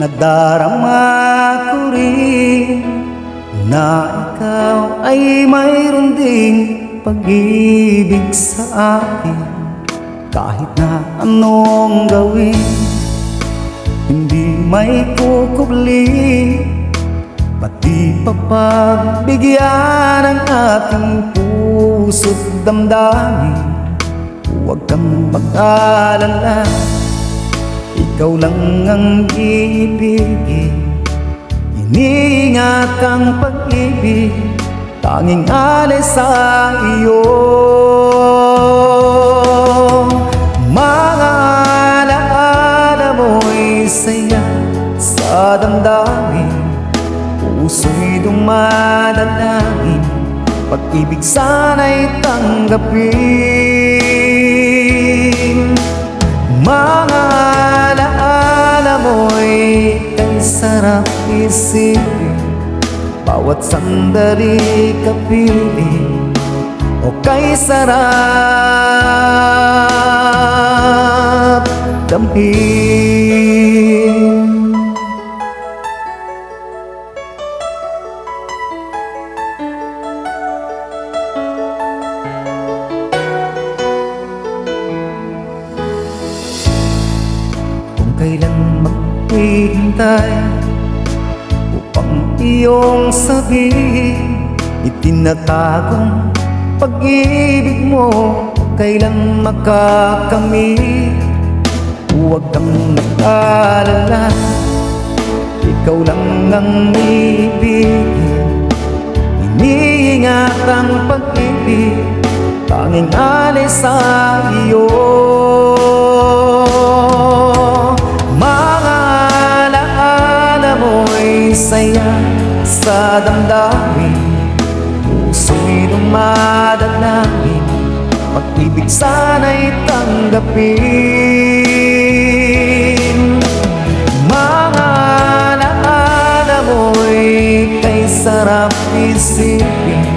Nadarama ko rin na ikaw ay mayroon ding pag-ibig sa akin. Kahit na anong gawin, hindi may kukubli, pati papagbigyan ang ating puso't damdamin. Huwag kang mag-alala, ikaw lang ang iibigin. Iniingat ang pag-ibig, tanging alay sa iyo. Mga alaala mo'y saya sa damdamin, puso'y dumadalangin, pag-ibig sana'y tanggapin. Mga alaala mo'y kay sarap isipin, bawat sandali kapiling o kay sarap damhin. Kung kailan maghihintay upang iyong sabihin, itinatagong pag-ibig mo kailan makakamit. Huwag kang mag-alala, ikaw lang ang ibigin. Iniingat ang pag-ibig, tanging alay sa iyo. Mga alaala mo'y saya sa damdamin, puso'y dumadalangin, pag-ibig sana'y tanggapin. Mga alaala mo'y kay sarap isipin,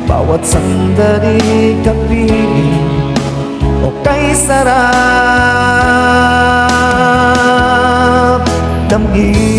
bawat sandali kapiling o kay sarap damhin.